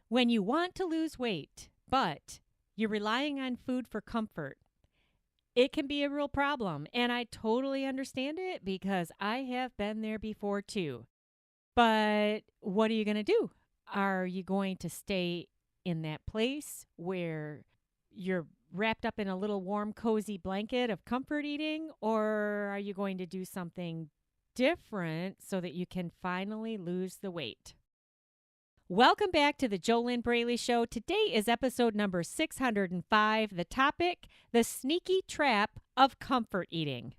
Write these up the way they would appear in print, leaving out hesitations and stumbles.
When you want to lose weight, but you're relying on food for comfort, it can be a real problem. And I totally understand it because I have been there before too. But what are you going to do? Are you going to stay in that place where you're wrapped up in a little warm, cozy blanket of comfort eating? Or are you going to do something different so that you can finally lose the weight? Welcome back to the JoLynn Braley Show. Today is episode number 605. The topic, the sneaky trap of comfort eating.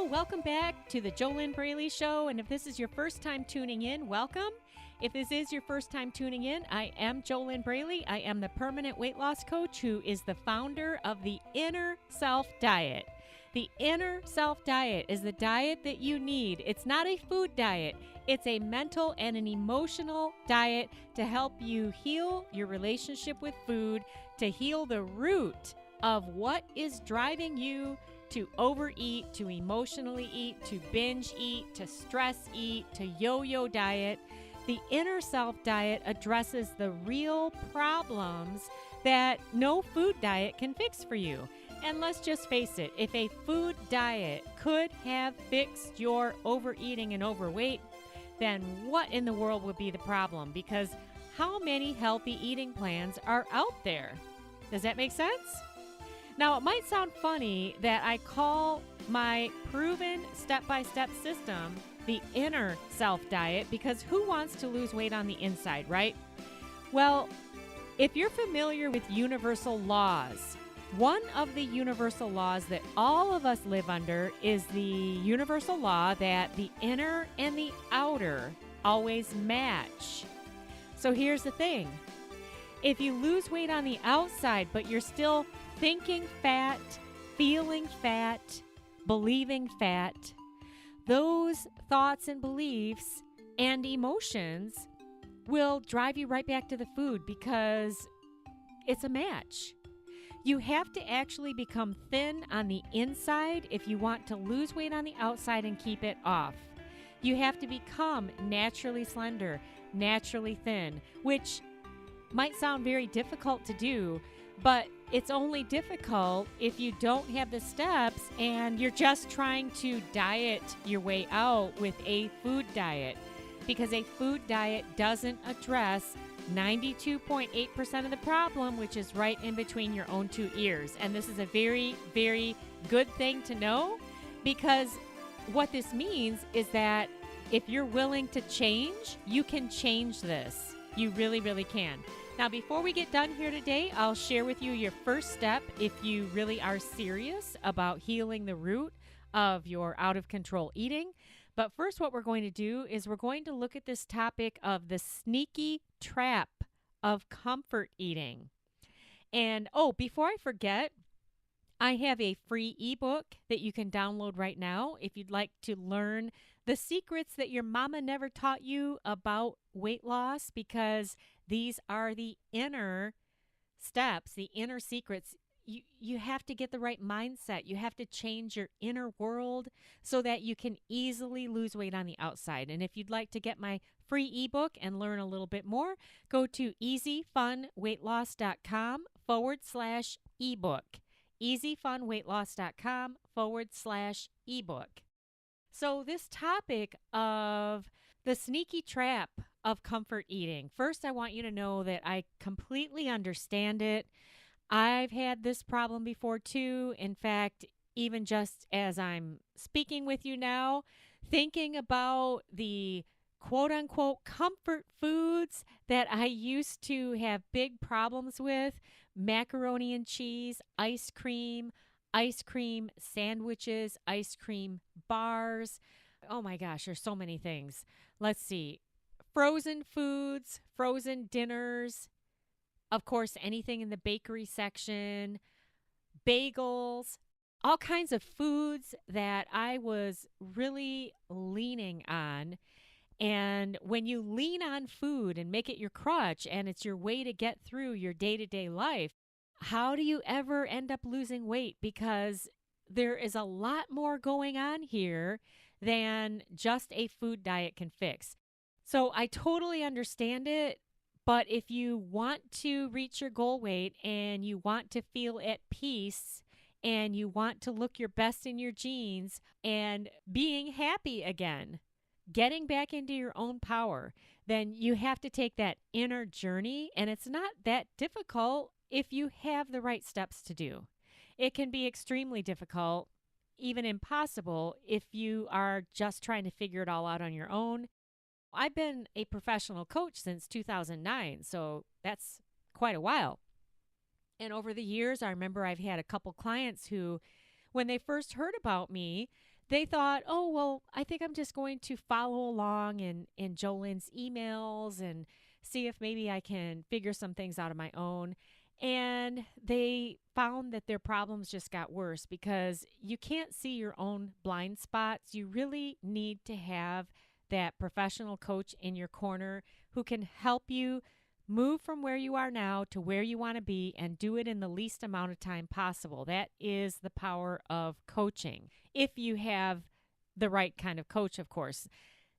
Welcome back to the JoLynn Braley Show. And if this is your first time tuning in, welcome. If this is your first time tuning in, I am JoLynn Braley. I am the permanent weight loss coach who is the founder of the Inner Self Diet. The Inner Self Diet is the diet that you need. It's not a food diet. It's a mental and an emotional diet to help you heal your relationship with food, to heal the root of what is driving you to overeat, to emotionally eat, to binge eat, to stress eat, to yo-yo diet. The Inner Self Diet addresses the real problems that no food diet can fix for you. And let's just face it, if a food diet could have fixed your overeating and overweight, then what in the world would be the problem? Because how many healthy eating plans are out there? Does that make sense? Now, it might sound funny that I call my proven step-by-step system the Inner Self Diet because who wants to lose weight on the inside, right? Well, if you're familiar with universal laws, one of the universal laws that all of us live under is the universal law that the inner and the outer always match. So here's the thing. If you lose weight on the outside, but you're still thinking fat, feeling fat, believing fat, those thoughts and beliefs and emotions will drive you right back to the food because it's a match. You have to actually become thin on the inside if you want to lose weight on the outside and keep it off. You have to become naturally slender, naturally thin, which might sound very difficult to do, but it's only difficult if you don't have the steps and you're just trying to diet your way out with a food diet, because a food diet doesn't address 92.8% of the problem, which is right in between your own two ears. And this is a very, very good thing to know, because what this means is that if you're willing to change, you can change this. You really, really can. Now, before we get done here today, I'll share with you your first step if you really are serious about healing the root of your out-of-control eating. But first, what we're going to do is we're going to look at this topic of the sneaky trap of comfort eating. And, before I forget, I have a free ebook that you can download right now if you'd like to learn the secrets that your mama never taught you about weight loss, because these are the inner steps, the inner secrets. You have to get the right mindset. You have to change your inner world so that you can easily lose weight on the outside. And if you'd like to get my free ebook and learn a little bit more, go to easyfunweightloss.com/ebook. easyfunweightloss.com/ebook. So this topic of the sneaky trap of comfort eating. First, I want you to know that I completely understand it. I've had this problem before too. In fact, even just as I'm speaking with you now, thinking about the quote unquote comfort foods that I used to have big problems with: macaroni and cheese, ice cream sandwiches, ice cream bars. Oh my gosh, there's so many things. Let's see. frozen foods, frozen dinners, of course, anything in the bakery section, bagels, all kinds of foods that I was really leaning on. And when you lean on food and make it your crutch and it's your way to get through your day to day life, how do you ever end up losing weight? Because there is a lot more going on here than just a food diet can fix. So I totally understand it. But if you want to reach your goal weight and you want to feel at peace and you want to look your best in your jeans and being happy again, getting back into your own power, then you have to take that inner journey. And it's not that difficult if you have the right steps to do. It can be extremely difficult, even impossible, if you are just trying to figure it all out on your own. I've been a professional coach since 2009, so that's quite a while. And over the years, I remember I've had a couple clients who, when they first heard about me, they thought, oh, well, I think I'm just going to follow along in JoLynn's emails and see if maybe I can figure some things out on my own. And they found that their problems just got worse because you can't see your own blind spots. You really need to have that professional coach in your corner who can help you move from where you are now to where you want to be and do it in the least amount of time possible. That is the power of coaching, if you have the right kind of coach, of course.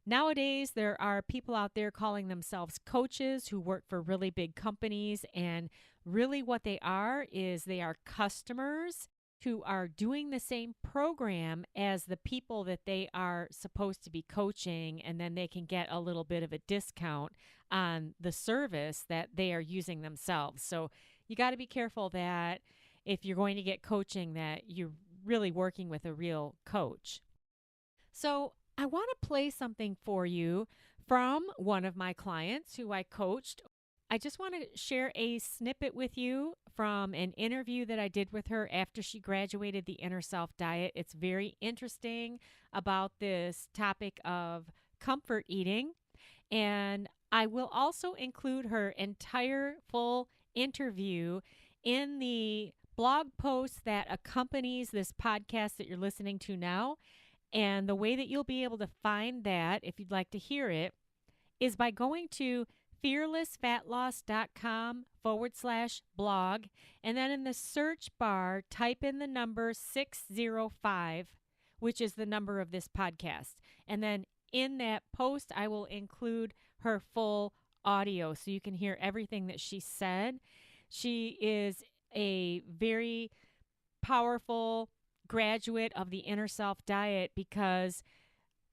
Nowadays, there are people out there calling themselves coaches who work for really big companies, and really what they are is they are customers who are doing the same program as the people that they are supposed to be coaching, and then they can get a little bit of a discount on the service that they are using themselves. So you got to be careful that if you're going to get coaching, that you're really working with a real coach. So I want to play something for you from one of my clients who I coached. I just want to share a snippet with you from an interview that I did with her after she graduated the Inner Self Diet. It's very interesting about this topic of comfort eating. And I will also include her entire full interview in the blog post that accompanies this podcast that you're listening to now. And the way that you'll be able to find that, if you'd like to hear it, is by going to fearlessfatloss.com/blog. And then in the search bar, type in the number 605, which is the number of this podcast. And then in that post, I will include her full audio so you can hear everything that she said. She is a very powerful graduate of the Inner Self Diet, because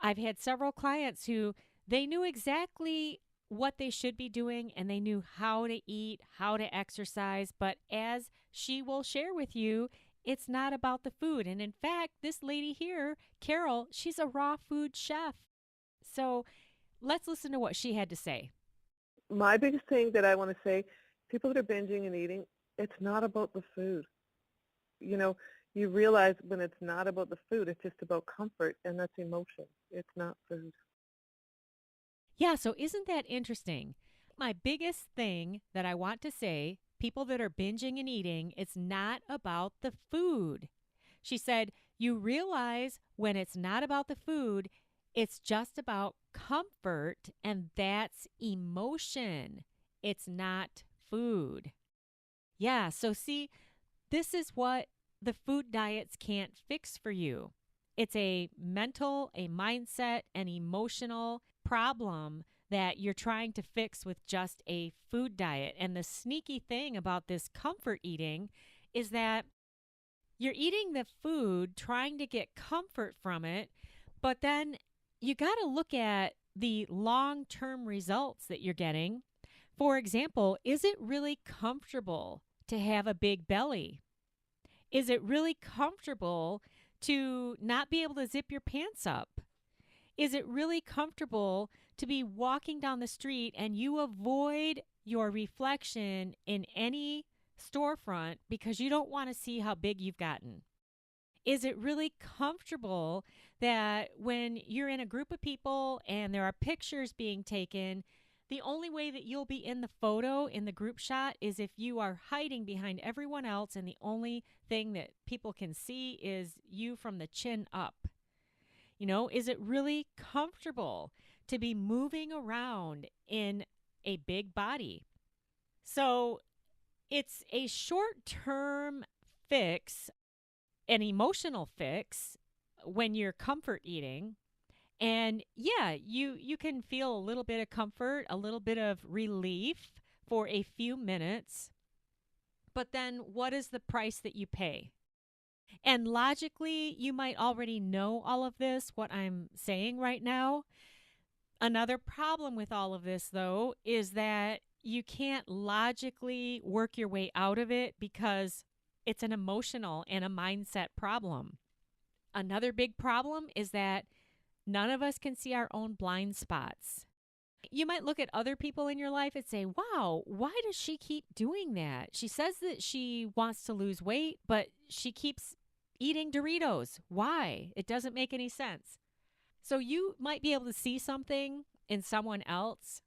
I've had several clients who they knew exactly what they should be doing and they knew how to eat, how to exercise. But as she will share with you, it's not about the food. And in fact, this lady here, Carol, she's a raw food chef. So let's listen to what she had to say. My biggest thing that I want to say, people that are binging and eating, it's not about the food. You know, you realize when it's not about the food, it's just about comfort, and that's emotion. It's not food. Yeah, so isn't that interesting? My biggest thing that I want to say, people that are binging and eating, it's not about the food. She said, you realize when it's not about the food, it's just about comfort, and that's emotion. It's not food. Yeah, so see, this is what the food diets can't fix for you. It's a mental, a mindset, an emotional problem that you're trying to fix with just a food diet. And the sneaky thing about this comfort eating is that you're eating the food, trying to get comfort from it, but then you got to look at the long-term results that you're getting. For example, is it really comfortable to have a big belly? Is it really comfortable to not be able to zip your pants up? Is it really comfortable to be walking down the street and you avoid your reflection in any storefront because you don't want to see how big you've gotten? is it really comfortable that when you're in a group of people and there are pictures being taken, the only way that you'll be in the photo, in the group shot, is if you are hiding behind everyone else and the only thing that people can see is you from the chin up? You know, is it really comfortable to be moving around in a big body? So it's a short-term fix, an emotional fix when you're comfort eating. And yeah, you can feel a little bit of comfort, a little bit of relief for a few minutes. But then what is the price that you pay? And logically, you might already know all of this, what I'm saying right now. Another problem with all of this, though, is that you can't logically work your way out of it because it's an emotional and a mindset problem. Another big problem is that none of us can see our own blind spots. You might look at other people in your life and say, wow, why does she keep doing that? She says that she wants to lose weight, but she keeps eating Doritos. Why? It doesn't make any sense. So you might be able to see something in someone else.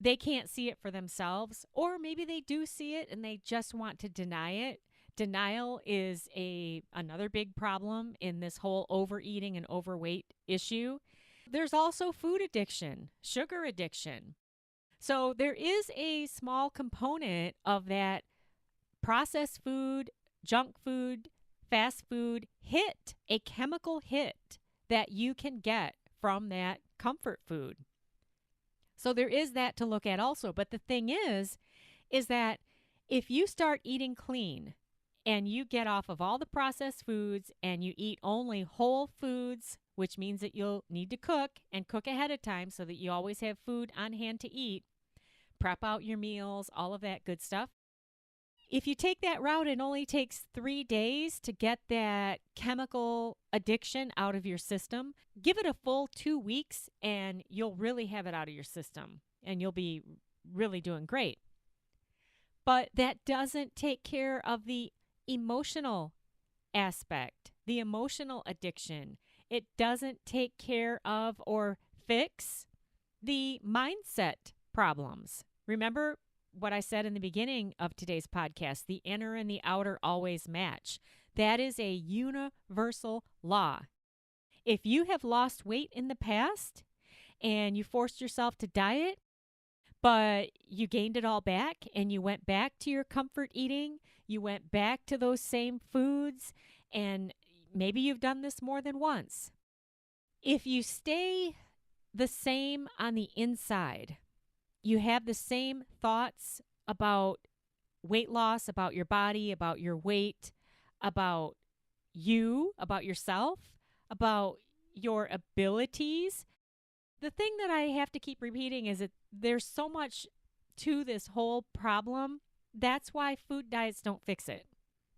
They can't see it for themselves, or maybe they do see it and they just want to deny it. Denial is another big problem in this whole overeating and overweight issue. There's also food addiction, sugar addiction. So there is a small component of that processed food, junk food, fast food hit, a chemical hit that you can get from that comfort food. So there is that to look at also. But the thing is that if you start eating clean and you get off of all the processed foods and you eat only whole foods, which means that you'll need to cook and cook ahead of time so that you always have food on hand to eat, prep out your meals, all of that good stuff. If you take that route, it only takes 3 days to get that chemical addiction out of your system. Give it a full 2 weeks and you'll really have it out of your system and you'll be really doing great. But that doesn't take care of the emotional aspect, the emotional addiction. It doesn't take care of or fix the mindset problems. Remember what I said in the beginning of today's podcast, the inner and the outer always match. That is a universal law. If you have lost weight in the past and you forced yourself to diet, but you gained it all back and you went back to your comfort eating, you went back to those same foods, and maybe you've done this more than once. If you stay the same on the inside, you have the same thoughts about weight loss, about your body, about your weight, about you, about yourself, about your abilities. The thing that I have to keep repeating is that there's so much to this whole problem. That's why food diets don't fix it.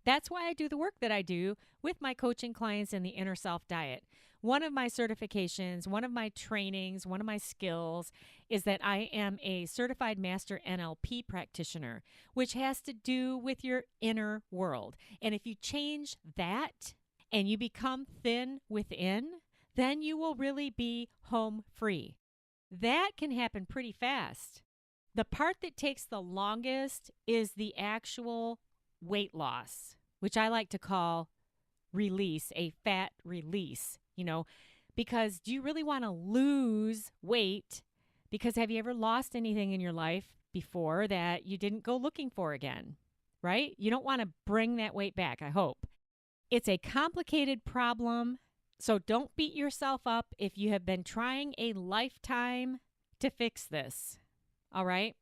That's why I do the work that I do with my coaching clients in the Inner Self Diet. One of my certifications, one of my trainings, one of my skills is that I am a certified master NLP practitioner, which has to do with your inner world. And if you change that and you become thin within, then you will really be home free. That can happen pretty fast. The part that takes the longest is the actual weight loss, which I like to call release, a fat release, because do you really want to lose weight? Because have you ever lost anything in your life before that you didn't go looking for again, right? You don't want to bring that weight back, I hope. It's a complicated problem, so don't beat yourself up if you have been trying a lifetime to fix this, all right?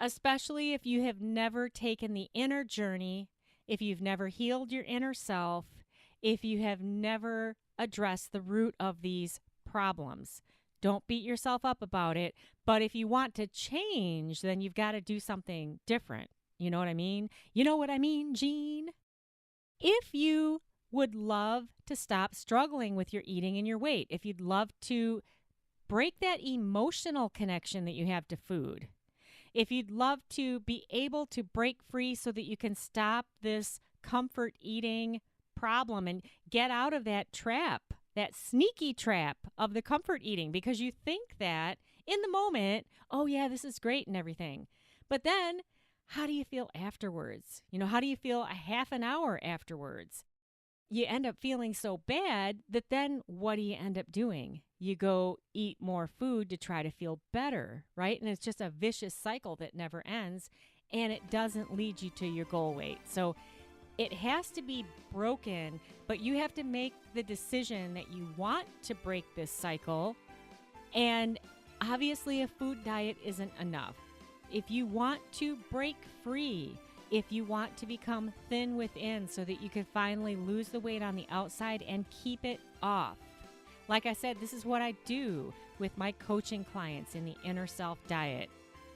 Especially if you have never taken the inner journey, if you've never healed your inner self, if you have never addressed the root of these problems. Don't beat yourself up about it. But if you want to change, then you've got to do something different. You know what I mean? You know what I mean, Jean? If you would love to stop struggling with your eating and your weight, if you'd love to break that emotional connection that you have to food, if you'd love to be able to break free so that you can stop this comfort eating problem and get out of that trap, that sneaky trap of the comfort eating, because you think that in the moment, oh yeah, this is great and everything. But then how do you feel afterwards? How do you feel a half an hour afterwards? You end up feeling so bad that then what do you end up doing? You go eat more food to try to feel better, right? And it's just a vicious cycle that never ends, and it doesn't lead you to your goal weight. So it has to be broken, but you have to make the decision that you want to break this cycle. And obviously a food diet isn't enough. If you want to break free, if you want to become thin within so that you can finally lose the weight on the outside and keep it off. Like I said, this is what I do with my coaching clients in the Inner Self Diet.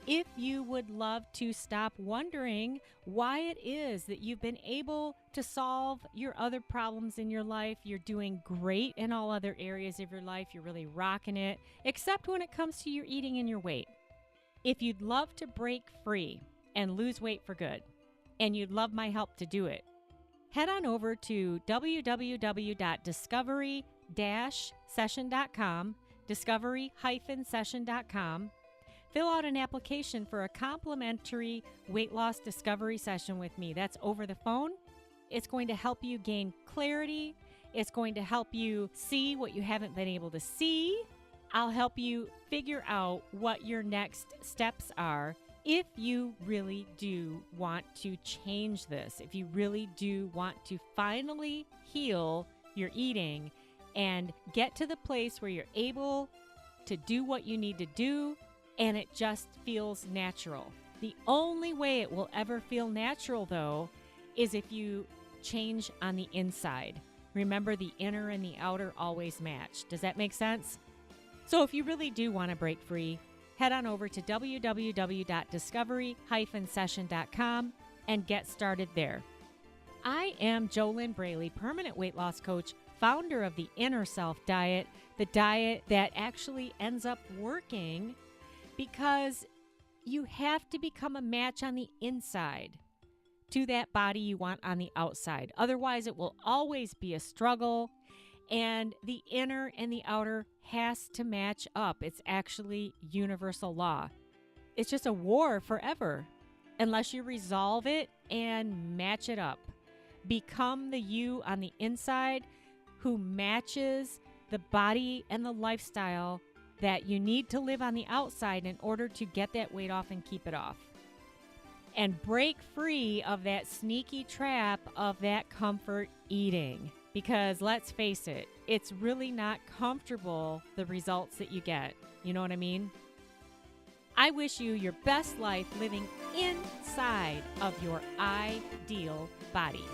If you would love to stop wondering why it is that you've been able to solve your other problems in your life, you're doing great in all other areas of your life, you're really rocking it, except when it comes to your eating and your weight. If you'd love to break free and lose weight for good, and you'd love my help to do it, head on over to www.discovery-session.com, discovery-session.com. Fill out an application for a complimentary weight loss discovery session with me. That's over the phone. It's going to help you gain clarity. It's going to help you see what you haven't been able to see. I'll help you figure out what your next steps are if you really do want to change this, if you really do want to finally heal your eating and get to the place where you're able to do what you need to do and it just feels natural. The only way it will ever feel natural, though, is if you change on the inside. Remember, the inner and the outer always match. Does that make sense? So if you really do want to break free, head on over to www.discovery-session.com and get started there. I am JoLynn Braley, permanent weight loss coach, founder of the Inner Self Diet, the diet that actually ends up working because you have to become a match on the inside to that body you want on the outside. Otherwise, it will always be a struggle, and the inner and the outer has to match up. It's actually universal law. It's just a war forever unless you resolve it and match it up. Become the you on the inside who matches the body and the lifestyle that you need to live on the outside in order to get that weight off and keep it off. And break free of that sneaky trap of that comfort eating. Because let's face it, it's really not comfortable, the results that you get. You know what I mean? I wish you your best life living inside of your ideal body.